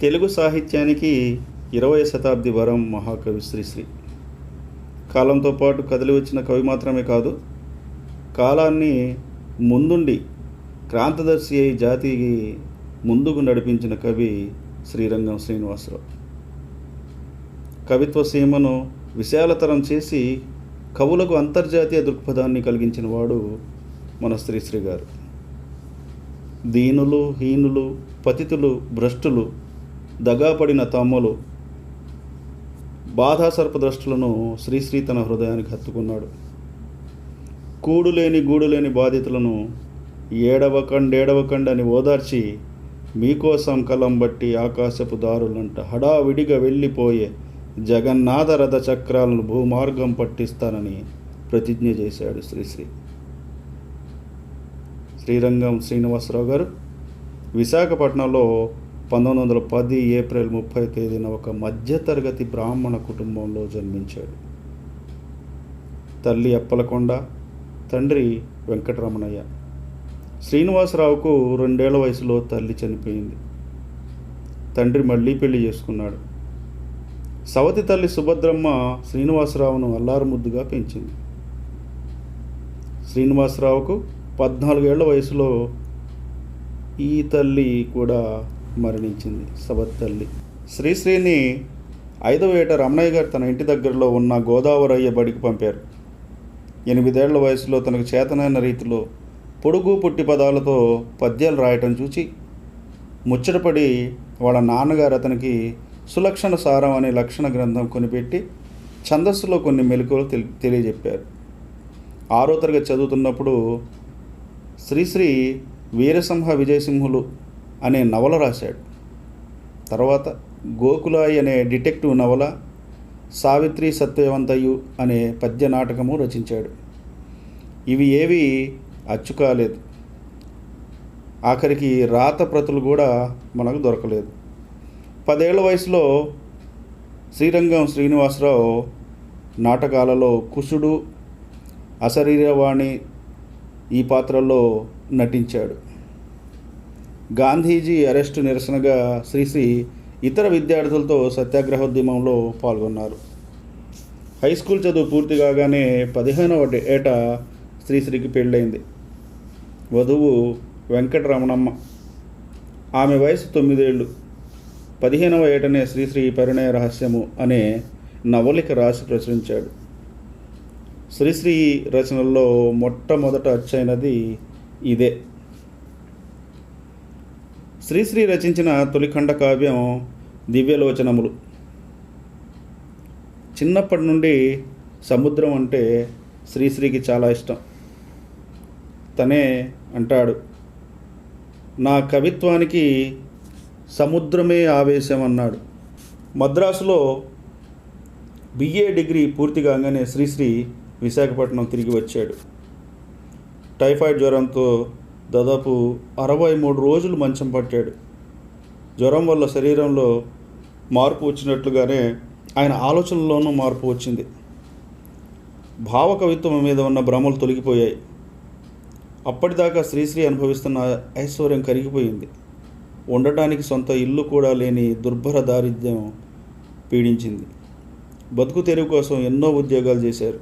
తెలుగు సాహిత్యానికి 20వ శతాబ్ది వరం మహాకవి శ్రీశ్రీ. కాలంతో పాటు కదిలి వచ్చిన కవి మాత్రమే కాదు, కాలాన్ని ముందుండి క్రాంతదర్శి అయి జాతికి ముందుకు నడిపించిన కవి శ్రీరంగం శ్రీనివాసరావు. కవిత్వ సీమను విశాలతరం చేసి కవులకు అంతర్జాతీయ దృక్పథాన్ని కలిగించిన వాడు మన శ్రీశ్రీ గారు. దీనులు, హీనులు, పతితులు, భ్రష్టులు, దగాపడిన తమ్ములు, బాధాసర్పద్రష్టులను శ్రీశ్రీ తన హృదయానికి హత్తుకున్నాడు. గూడులేని బాధితులను ఏడవకండి అని ఓదార్చి, మీకోసం కలం బట్టి ఆకాశపు దారులంట హడావిడిగా వెళ్ళిపోయే జగన్నాథ రథ చక్రాలను భూమార్గం పట్టిస్తానని ప్రతిజ్ఞ చేశాడు శ్రీశ్రీ. శ్రీరంగం శ్రీనివాసరావు గారు విశాఖపట్నంలో 1910 ఏప్రిల్ 30 తేదీన ఒక మధ్యతరగతి బ్రాహ్మణ కుటుంబంలో జన్మించాడు. తల్లి అప్పలకొండ, తండ్రి వెంకటరమణయ్య. శ్రీనివాసరావుకు 2 ఏళ్ల వయసులో తల్లి చనిపోయింది. తండ్రి మళ్ళీ పెళ్లి చేసుకున్నాడు. సవతి తల్లి సుభద్రమ్మ శ్రీనివాసరావును అల్లారుముద్దుగా పెంచింది. శ్రీనివాసరావుకు 14 ఏళ్ల వయసులో ఈ తల్లి కూడా మరణించింది, సవతి తల్లి. శ్రీశ్రీని 5వ ఏట రమణయ్య గారు తన ఇంటి దగ్గరలో ఉన్న గోదావరయ్య బడికి పంపారు. 8 ఏళ్ల వయసులో తనకు చేతనైన రీతిలో పొడుగు పుట్టి పదాలతో పద్యాలు రాయటం చూచి ముచ్చటపడి వాళ్ళ నాన్నగారు అతనికి సులక్షణ సారం అనే లక్షణ గ్రంథం కొనిపెట్టి ఛందస్సులో కొన్ని మెలకువలు తెలియజెప్పారు. 6వ తరగతి చదువుతున్నప్పుడు శ్రీశ్రీ వీరసింహ విజయసింహులు అనే నవల రాశాడు. తర్వాత గోకులాయి అనే డిటెక్టివ్ నవల, సావిత్రి సత్యవంతయు అనే పద్య నాటకము రచించాడు. ఇవి ఏవి అచ్చు కాలేదు. ఆఖరికి రాత ప్రతులు కూడా మనకు దొరకలేదు. 10 ఏళ్ల వయసులో శ్రీరంగం శ్రీనివాసరావు నాటకాలలో కుశుడు, అశరీరవాణి ఈ పాత్రల్లో నటించాడు. గాంధీజీ అరెస్టు నిరసనగా శ్రీశ్రీ ఇతర విద్యార్థులతో సత్యాగ్రహోద్యమంలో పాల్గొన్నారు. హై స్కూల్ చదువు పూర్తి కాగానే 15వ ఏట శ్రీశ్రీకి పెళ్ళైంది. వధువు వెంకటరమణమ్మ. ఆమె వయసు 9 ఏళ్ళు. 15వ ఏటనే శ్రీశ్రీ పరిణయ రహస్యము అనే నవలిక రాసి ప్రచురించాడు. శ్రీశ్రీ రచనల్లో మొట్టమొదట అచ్చైనది ఇదే. శ్రీశ్రీ రచించిన తొలి ఖండ కావ్యం దివ్యలోచనములు. చిన్నప్పటి నుండి సముద్రం అంటే శ్రీశ్రీకి చాలా ఇష్టం. తనే అంటాడు, నా కవిత్వానికి సముద్రమే ఆవేశం అన్నాడు. మద్రాసులో బిఏ డిగ్రీ పూర్తి కాగానే శ్రీశ్రీ విశాఖపట్నం తిరిగి వచ్చాడు. టైఫాయిడ్ జ్వరంతో దాదాపు 63 రోజులు మంచం పట్టాడు. జ్వరం వల్ల శరీరంలో మార్పు వచ్చినట్లుగానే ఆయన ఆలోచనల్లోనూ మార్పు వచ్చింది. భావ కవిత్వం మీద ఉన్న భ్రమలు తొలగిపోయాయి. అప్పటిదాకా శ్రీశ్రీ అనుభవిస్తున్న ఐశ్వర్యం కరిగిపోయింది. ఉండటానికి సొంత ఇల్లు కూడా లేని దుర్భర దారిద్ర్యం పీడించింది. బతుకు తెరువు కోసం ఎన్నో ఉద్యోగాలు చేశారు.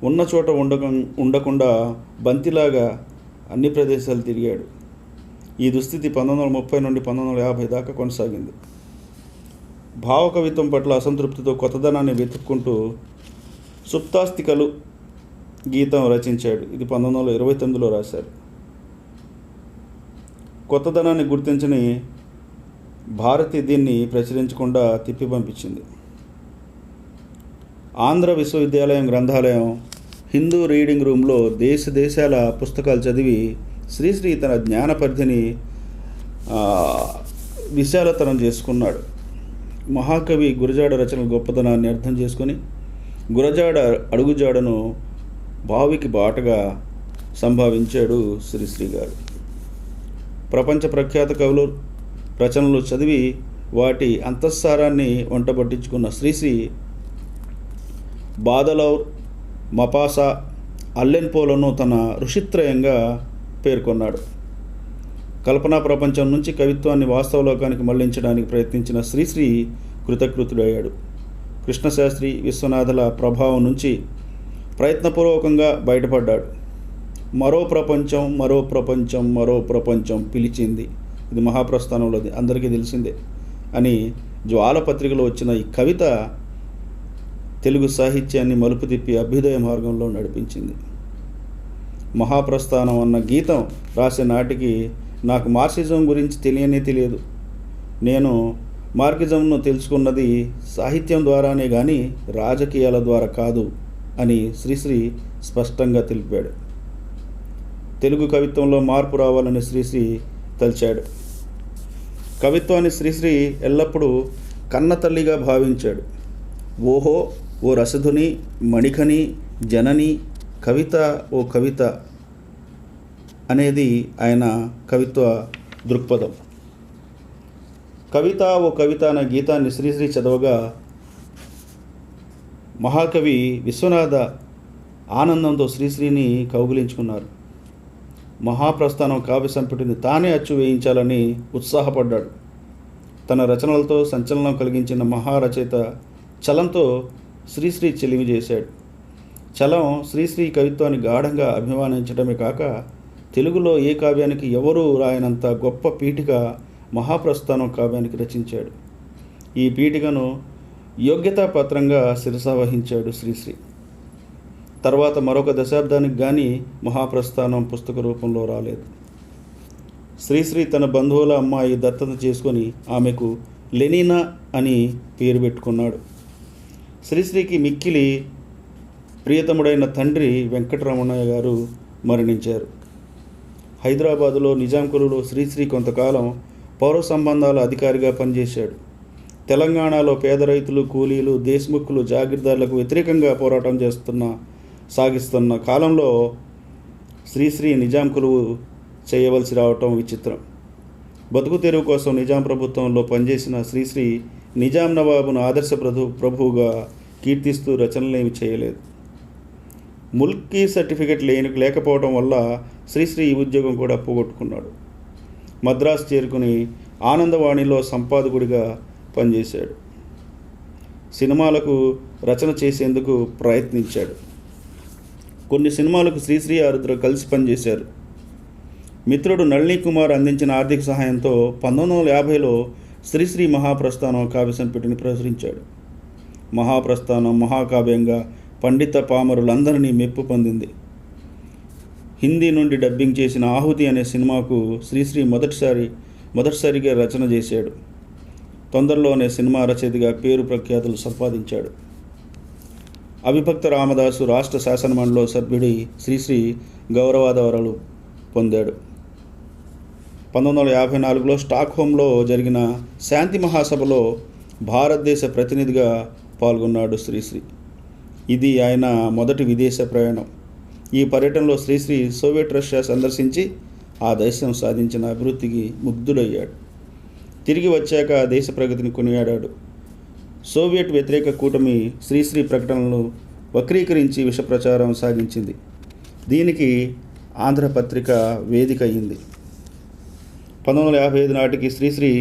ఉన్న చోట ఉండకుండా బంతిలాగా అన్ని ప్రదేశాలు తిరిగాడు. ఈ దుస్థితి 1930 నుండి 1950 దాకా కొనసాగింది. భావ కవిత్వం పట్ల అసంతృప్తితో కొత్తదనాన్ని వెతుక్కుంటూ సుప్తాస్తికలు గీతం రచించాడు. ఇది 1929లో రాశారు. కొత్తదనాన్ని గుర్తించని భారతి దీన్ని ప్రచురించకుండా తిప్పి పంపించింది. ఆంధ్ర విశ్వవిద్యాలయం గ్రంథాలయం హిందూ రీడింగ్ రూమ్లో దేశాల పుస్తకాలు చదివి శ్రీశ్రీ తన జ్ఞాన పరిధిని విశాలతరం చేసుకున్నాడు. మహాకవి గురజాడ రచనల గొప్పతనాన్ని అర్థం చేసుకొని గురజాడ అడుగుజాడను భావికి బాటగా సంభావించాడు శ్రీశ్రీ గారు. ప్రపంచ ప్రఖ్యాత కవులు రచనలు చదివి వాటి అంతఃసారాన్ని వంటబట్టించుకున్న శ్రీశ్రీ బాదలౌర్, మపాసా, అల్లెన్పోలను తన ఋషిత్రయంగా పేర్కొన్నాడు. కల్పనా ప్రపంచం నుంచి కవిత్వాన్ని వాస్తవలోకానికి మళ్లించడానికి ప్రయత్నించిన శ్రీశ్రీ కృతకృతుడయ్యాడు. కృష్ణశాస్త్రి, విశ్వనాథుల ప్రభావం నుంచి ప్రయత్నపూర్వకంగా బయటపడ్డాడు. మరో ప్రపంచం, మరో ప్రపంచం, మరో ప్రపంచం పిలిచింది. ఇది మహాప్రస్థానంలోది, అందరికీ తెలిసిందే అని జ్వాల పత్రికలో వచ్చిన ఈ కవిత తెలుగు సాహిత్యాన్ని మలుపు తిప్పి అభ్యుదయ మార్గంలో నడిపించింది. మహాప్రస్థానం అన్న గీతం రాసే నాటికి నాకు మార్క్సిజం గురించి తెలియదు. నేను మార్క్సిజంను తెలుసుకున్నది సాహిత్యం ద్వారానే కానీ రాజకీయాల ద్వారా కాదు అని శ్రీశ్రీ స్పష్టంగా తెలిపాడు. తెలుగు కవిత్వంలో మార్పు రావాలని శ్రీశ్రీ తలిచాడు. కవిత్వాన్ని శ్రీశ్రీ ఎల్లప్పుడూ కన్నతల్లిగా భావించాడు. ఓహో ఓ రసధుని, మణిఖని, జనని, కవిత ఓ కవిత అనేది ఆయన కవిత్వ దృక్పథం. కవిత ఓ కవిత అనే గీతాన్ని శ్రీశ్రీ చదవగా మహాకవి విశ్వనాథ ఆనందంతో శ్రీశ్రీని కౌగిలించుకున్నారు. మహాప్రస్థానం కావ్య సంపుటిని తానే అచ్చు వేయించాలని ఉత్సాహపడ్డాడు. తన రచనలతో సంచలనం కలిగించిన మహారచయిత చలంతో శ్రీశ్రీ చెలిమి చేశాడు. చలం శ్రీశ్రీ కవిత్వాన్ని గాఢంగా అభిమానించడమే కాక తెలుగులో ఏ కావ్యానికి ఎవరూ రాయనంత గొప్ప పీఠిక మహాప్రస్థానం కావ్యానికి రచించాడు. ఈ పీఠికను యోగ్యతా పత్రంగా శిరసావహించాడు శ్రీశ్రీ. తర్వాత మరొక దశాబ్దానికి కానీ మహాప్రస్థానం పుస్తక రూపంలో రాలేదు. శ్రీశ్రీ తన బంధువుల అమ్మాయి దత్తత చేసుకొని ఆమెకు లెనినా అని పేరు పెట్టుకున్నాడు. శ్రీశ్రీకి మిక్కిలి ప్రియతముడైన తండ్రి వెంకటరమణయ్య గారు మరణించారు. హైదరాబాదులో నిజాం కొలువులో శ్రీశ్రీ కొంతకాలం పౌర సంబంధాల అధికారిగా పనిచేశాడు. తెలంగాణలో పేద రైతులు, కూలీలు, దేశ్ముఖులు, జాగీర్దారులకు వ్యతిరేకంగా పోరాటం సాగిస్తున్న కాలంలో శ్రీశ్రీ నిజాం కొలువు చేయవలసి రావటం విచిత్రం. బతుకు తెరువు కోసం నిజాం ప్రభుత్వంలో పనిచేసిన శ్రీశ్రీ నిజాం నవాబును ఆదర్శ ప్రభువుగా కీర్తిస్తూ రచనలేమి చేయలేదు. ముల్కీ సర్టిఫికెట్ లేకపోవడం వల్ల శ్రీశ్రీ ఈ ఉద్యోగం కూడా పోగొట్టుకున్నాడు. మద్రాసు చేరుకుని ఆనందవాణిలో సంపాదకుడిగా పనిచేశాడు. సినిమాలకు రచన చేసేందుకు ప్రయత్నించాడు. కొన్ని సినిమాలకు శ్రీశ్రీ ఆరుద్ర కలిసి పనిచేశారు. మిత్రుడు నళిని కుమార్ అందించిన ఆర్థిక సహాయంతో 1950లో శ్రీశ్రీ మహాప్రస్థానం కావ్య సంపుటిని ప్రచురించాడు. మహాప్రస్థానం మహాకావ్యంగా పండిత పామరులందరినీ మెప్పు పొందింది. హిందీ నుండి డబ్బింగ్ చేసిన ఆహుతి అనే సినిమాకు శ్రీశ్రీ మొదటిసారిగా రచన చేశాడు. తొందరలోనే సినిమా రచయితగా పేరు ప్రఖ్యాతులు సంపాదించాడు. అవిభక్త రామదాసు రాష్ట్ర శాసనమండలిలో సభ్యుడి శ్రీశ్రీ గౌరవాదవరాలు పొందాడు. 1954లో స్టాక్హోమ్లో జరిగిన శాంతి మహాసభలో భారతదేశ ప్రతినిధిగా పాల్గొన్నాడు శ్రీశ్రీ. ఇది ఆయన మొదటి విదేశ ప్రయాణం. ఈ పర్యటనలో శ్రీశ్రీ సోవియట్ రష్యా సందర్శించి ఆ దేశం సాధించిన అభివృద్ధికి ముగ్ధుడయ్యాడు. తిరిగి వచ్చాక ఆ దేశ ప్రగతిని కొనియాడాడు. సోవియట్ వ్యతిరేక కూటమి శ్రీశ్రీ ప్రకటనలను వక్రీకరించి విష ప్రచారం సాగించింది. దీనికి ఆంధ్రపత్రిక వేదిక అయింది. 1955 నాటికి శ్రీశ్రీ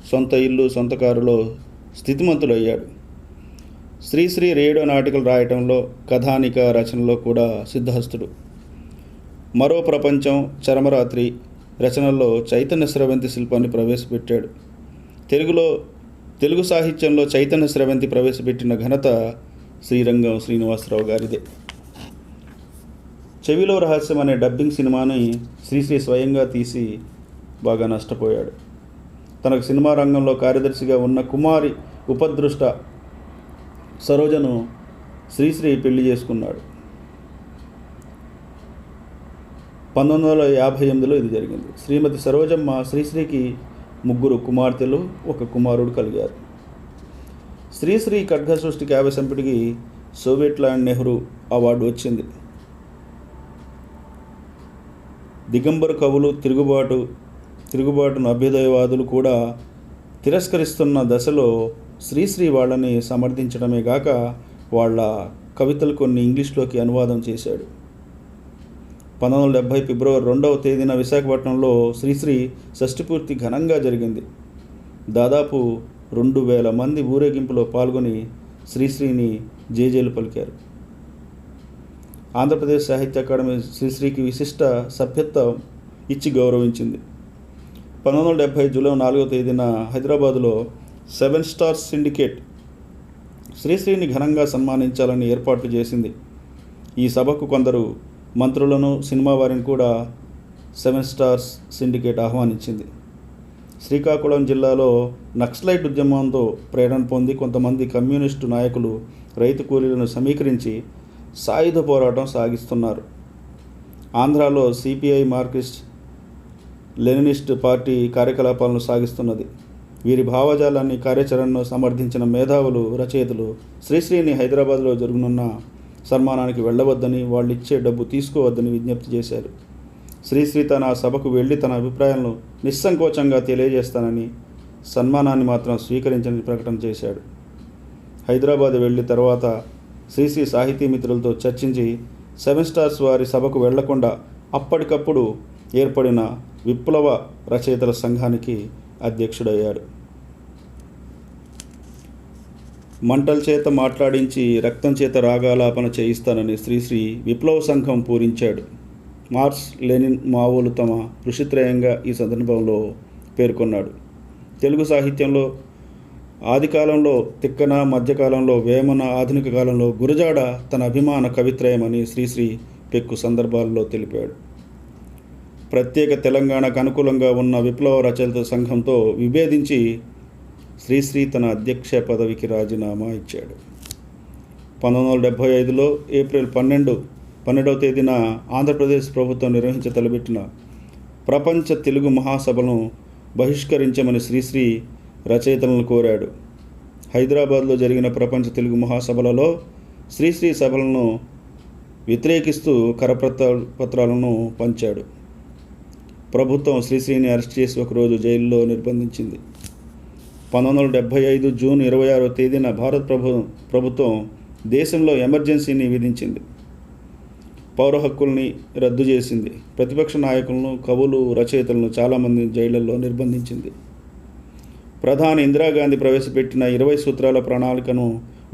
సొంత ఇల్లు, సొంత కారులో స్థితిమంతుడయ్యాడు. శ్రీశ్రీ రేడియో నాటికలు రాయటంలో, కథానిక రచనలో కూడా సిద్ధహస్తుడు. మరో ప్రపంచం, చరమరాత్రి రచనల్లో చైతన్య స్రవంతి శిల్పాన్ని ప్రవేశపెట్టాడు. తెలుగు సాహిత్యంలో చైతన్య స్రవంతి ప్రవేశపెట్టిన ఘనత శ్రీరంగం శ్రీనివాసరావు గారిదే. చెవిలో రహస్యం అనే డబ్బింగ్ సినిమాని శ్రీశ్రీ స్వయంగా తీసి బాగా నష్టపోయాడు. తనకు సినిమా రంగంలో కార్యదర్శిగా ఉన్న కుమారి ఉపదృష్ట సరోజను శ్రీశ్రీ పెళ్లి చేసుకున్నాడు. 1958లో ఇది జరిగింది. శ్రీమతి సరోజమ్మ శ్రీశ్రీకి 3 కుమార్తెలు, 1 కుమారుడు కలిగారు. శ్రీశ్రీ ఖడ్గ సృష్టి కావ్య సంపుటికి సోవియట్ ల్యాండ్ నెహ్రూ అవార్డు వచ్చింది. దిగంబర కవులు, తిరుగుబాటును అభ్యుదయవాదులు కూడా తిరస్కరిస్తున్న దశలో శ్రీశ్రీ వాళ్ళని సమర్థించడమే గాక వాళ్ళ కవితలు కొన్ని ఇంగ్లీష్లోకి అనువాదం చేశాడు. 1970 ఫిబ్రవరి 2వ తేదీన విశాఖపట్నంలో శ్రీశ్రీ షష్ఠిపూర్తి ఘనంగా జరిగింది. దాదాపు 2000 మంది ఊరేగింపులో పాల్గొని శ్రీశ్రీని జేజేలు పలికారు. ఆంధ్రప్రదేశ్ సాహిత్య అకాడమీ శ్రీశ్రీకి విశిష్ట సభ్యత్వం ఇచ్చి గౌరవించింది. 1970 జూలై 4వ తేదీన హైదరాబాదులో 7 స్టార్స్ సిండికేట్ శ్రీశ్రీని ఘనంగా సన్మానించాలని ఏర్పాట్లు చేసింది. ఈ సభకు కొందరు మంత్రులను, సినిమా వారిని కూడా 7 స్టార్స్ సిండికేట్ ఆహ్వానించింది. శ్రీకాకుళం జిల్లాలో నక్సలైట్ ఉద్యమంతో ప్రేరణ పొంది కొంతమంది కమ్యూనిస్టు నాయకులు రైతు కూలీలను సమీకరించి సాయుధ పోరాటం సాగిస్తున్నారు. ఆంధ్రాలో సిపిఐ మార్క్సిస్ట్ లెనినిస్ట్ పార్టీ కార్యకలాపాలను సాగిస్తున్నది. వీరి భావజాలాన్ని, కార్యాచరణను సమర్థించిన మేధావులు, రచయితలు శ్రీశ్రీని హైదరాబాద్లో జరగనున్న సన్మానానికి వెళ్ళవద్దని, వాళ్ళిచ్చే డబ్బు తీసుకోవద్దని విజ్ఞప్తి చేశారు. శ్రీశ్రీ తన సభకు వెళ్ళి తన అభిప్రాయాలను నిస్సంకోచంగా తెలియజేస్తానని, సన్మానాన్ని మాత్రం స్వీకరించని ప్రకటన చేశాడు. హైదరాబాద్ వెళ్ళి తర్వాత శ్రీశ్రీ సాహితీ మిత్రులతో చర్చించి 7 స్టార్స్ వారి సభకు వెళ్లకుండా అప్పటికప్పుడు ఏర్పడిన విప్లవ రచయితల సంఘానికి అధ్యక్షుడయ్యాడు. మంటల చేత మాట్లాడించి రక్తం చేత రాగాలాపన చేయిస్తానని శ్రీశ్రీ విప్లవ సంఘం పూరించాడు. మార్క్స్, లెనిన్, మావోలు తమ కృషిత్రయంగా ఈ సందర్భంలో పేర్కొన్నాడు. తెలుగు సాహిత్యంలో ఆదికాలంలో తిక్కన, మధ్యకాలంలో వేమన, ఆధునిక కాలంలో గురజాడ తన అభిమాన కవిత్రయమని శ్రీశ్రీ పెక్కు సందర్భాల్లో తెలిపాడు. ప్రత్యేక తెలంగాణకు అనుకూలంగా ఉన్న విప్లవ రచయిత సంఘంతో విభేదించి శ్రీశ్రీ తన అధ్యక్ష పదవికి రాజీనామా ఇచ్చాడు. 1975లో ఏప్రిల్ 12వ తేదీన ఆంధ్రప్రదేశ్ ప్రభుత్వం నిర్వహించ తలపెట్టిన ప్రపంచ తెలుగు మహాసభను బహిష్కరించమని శ్రీశ్రీ రచయితలను కోరాడు. హైదరాబాద్లో జరిగిన ప్రపంచ తెలుగు మహాసభలలో శ్రీశ్రీ సభలను వ్యతిరేకిస్తూ కరపత్రాలను పంచాడు. ప్రభుత్వం శ్రీశ్రీని అరెస్ట్ చేసి ఒకరోజు జైల్లో నిర్బంధించింది. 1975 జూన్ 26వ తేదీన భారత ప్రభుత్వం దేశంలో ఎమర్జెన్సీని విధించింది. పౌర హక్కుల్ని రద్దు చేసింది. ప్రతిపక్ష నాయకులను, కవులు, రచయితలను చాలామంది జైళ్లలో నిర్బంధించింది. ప్రధాని ఇందిరాగాంధీ ప్రవేశపెట్టిన 20 సూత్రాల ప్రణాళికను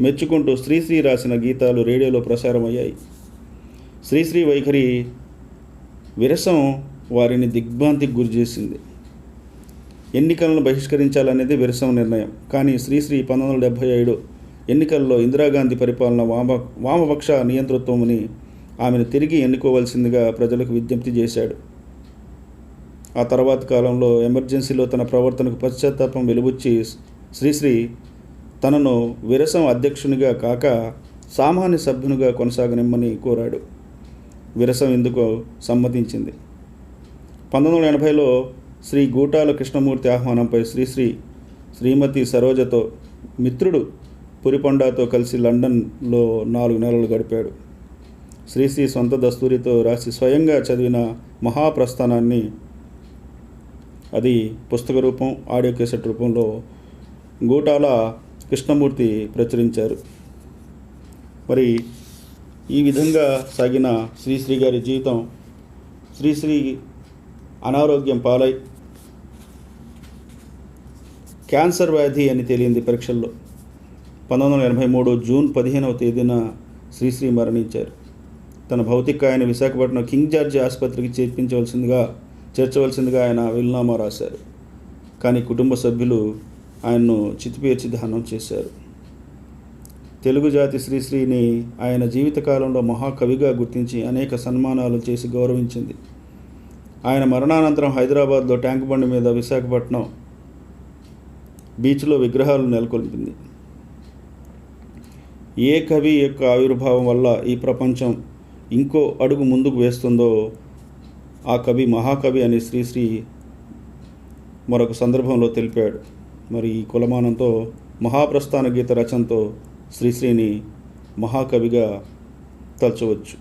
మెచ్చుకుంటూ శ్రీశ్రీ రాసిన గీతాలు రేడియోలో ప్రసారమయ్యాయి. శ్రీశ్రీ వైఖరి విరసం వారిని దిగ్భ్రాంతికి గురిచేసింది. ఎన్నికలను బహిష్కరించాలనేది విరసం నిర్ణయం. కానీ శ్రీశ్రీ 1977 ఎన్నికల్లో ఇందిరాగాంధీ పరిపాలన వామపక్ష నియంతృత్వమని, ఆమెను తిరిగి ఎన్నుకోవాల్సిందిగా ప్రజలకు విజ్ఞప్తి చేశాడు. ఆ తర్వాత కాలంలో ఎమర్జెన్సీలో తన ప్రవర్తనకు పశ్చాత్తాపం వెలుబుచ్చి శ్రీశ్రీ తనను విరసం అధ్యక్షునిగా కాక సామాన్య సభ్యునిగా కొనసాగనిమ్మని కోరాడు. విరసం ఇందుకు సమ్మతించింది. 1980లో శ్రీ గూటాల కృష్ణమూర్తి ఆహ్వానంపై శ్రీశ్రీ శ్రీమతి సరోజతో, మిత్రుడు పురిపొండాతో కలిసి లండన్లో 4 నెలలు గడిపాడు. శ్రీశ్రీ సొంత దస్తూరితో రాసి స్వయంగా చదివిన మహాప్రస్థానాన్ని, అది పుస్తక రూపం, ఆడియో కేసెట్ రూపంలో గూటాల కృష్ణమూర్తి ప్రచురించారు. మరి ఈ విధంగా సాగిన శ్రీశ్రీ గారి జీవితం. శ్రీశ్రీ అనారోగ్యం పాలై క్యాన్సర్ వ్యాధి అని తేలింది పరీక్షల్లో. 1983 జూన్ 15వ తేదీన శ్రీశ్రీ మరణించారు. తన భౌతికాయాన్ని విశాఖపట్నం కింగ్ జార్జి ఆసుపత్రికి చేర్చవలసిందిగా ఆయన వీలునామా రాశారు. కానీ కుటుంబ సభ్యులు ఆయన్ను చితిపేర్చి దహనం చేశారు. తెలుగు జాతి శ్రీశ్రీని ఆయన జీవితకాలంలో మహాకవిగా గుర్తించి అనేక సన్మానాలు చేసి గౌరవించింది. ఆయన మరణానంతరం హైదరాబాద్లో ట్యాంక్ బండి మీద విశాఖపట్నం బీచ్లో విగ్రహాలు నెలకొల్పింది. ఏ కవి యొక్క ఆవిర్భావం వల్ల ఈ ప్రపంచం ఇంకో అడుగు ముందుకు వేస్తుందో ఆ కవి మహాకవి అని శ్రీశ్రీ మరొక సందర్భంలో తెలిపాడు. మరి ఈ కులమానంతో మహాప్రస్థాన గీత రచనతో శ్రీశ్రీని మహాకవిగా తలచవచ్చు.